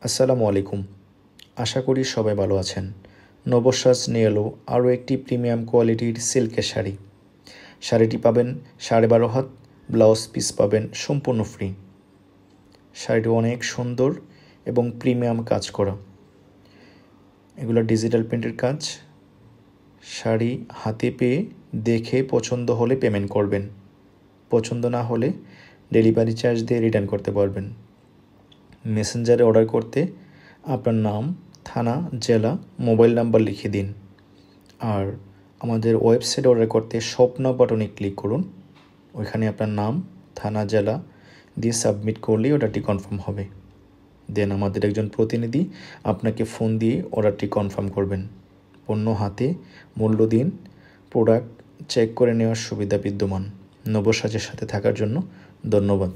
আসসালামু আলাইকুম। আশা করি সবাই ভালো আছেন। নবশ্বাস নিয়ে এলো আরও একটি প্রিমিয়াম কোয়ালিটির সিল্কের শাড়ি। শাড়িটি পাবেন 12.5 হাত, ব্লাউজ পিস পাবেন সম্পূর্ণ ফ্রি। শাড়িটি অনেক সুন্দর এবং প্রিমিয়াম কাজ করা। এগুলো ডিজিটাল প্রিন্টের কাজ। শাড়ি হাতে পেয়ে দেখে পছন্দ হলে পেমেন্ট করবেন, পছন্দ না হলে ডেলিভারি চার্জ দিয়ে রিটার্ন করতে পারবেন। মেসেঞ্জারে অর্ডার করতে আপনার নাম, থানা, জেলা, মোবাইল নাম্বার লিখে দিন। আর আমাদের ওয়েবসাইটে অর্ডার করতে শপ নাও বাটনে ক্লিক করুন। ওইখানে আপনার নাম, থানা, জেলা দিয়ে সাবমিট করলেই অর্ডারটি কনফার্ম হবে। দেন আমাদের একজন প্রতিনিধি আপনাকে ফোন দিয়ে অর্ডারটি কনফার্ম করবেন। পণ্য হাতে, মূল্য দিন, প্রোডাক্ট চেক করে নেওয়ার সুবিধা বিদ্যমান। নবসাজের সাথে থাকার জন্য ধন্যবাদ।